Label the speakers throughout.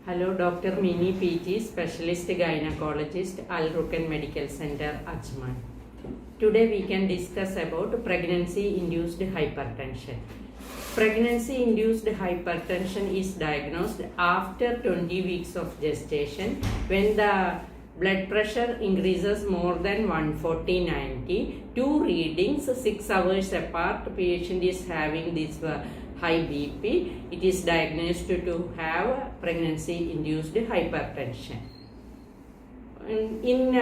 Speaker 1: Hello, Dr. Mini PG, Specialist Gynecologist, Al Rukan Medical Center, Ajman. Today we can discuss about pregnancy-induced hypertension. Pregnancy-induced hypertension is diagnosed after 20 weeks of gestation when the blood pressure increases more than 140/90. Two readings 6 hours apart. Patient is having this high BP. It is diagnosed to have pregnancy-induced hypertension. In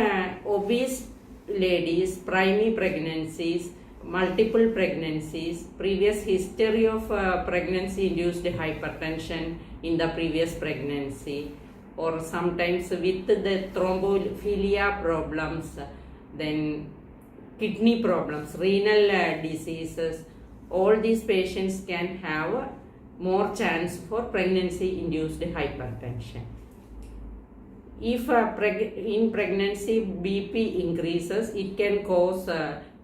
Speaker 1: obese ladies, primary pregnancies, multiple pregnancies, previous history of pregnancy-induced hypertension in the previous pregnancy, or sometimes with the thrombophilia problems, then kidney problems, renal diseases, all these patients can have more chance for pregnancy-induced hypertension. If in pregnancy BP increases, it can cause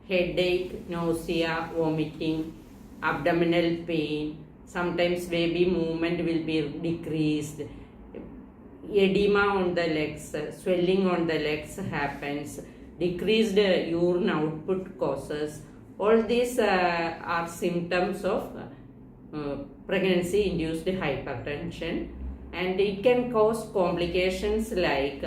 Speaker 1: headache, nausea, vomiting, abdominal pain. Sometimes baby movement will be decreased. Edema on the legs, swelling on the legs happens. Decreased urine output causes. All these are symptoms of pregnancy-induced hypertension, and it can cause complications like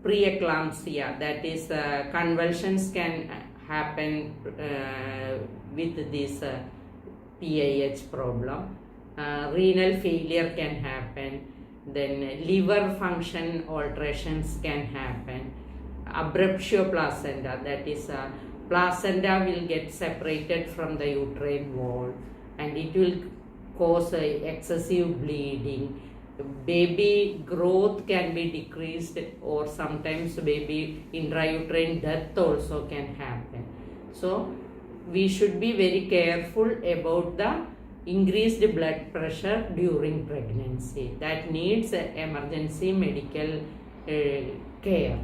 Speaker 1: preeclampsia, that is convulsions can happen with this PAH problem. Renal failure can happen, then liver function alterations can happen. Abruptio placenta, that is placenta will get separated from the uterine wall and it will cause excessive bleeding. Baby growth can be decreased, or sometimes baby intrauterine death also can happen. So we should be very careful about the increased blood pressure during pregnancy. That needs emergency medical care.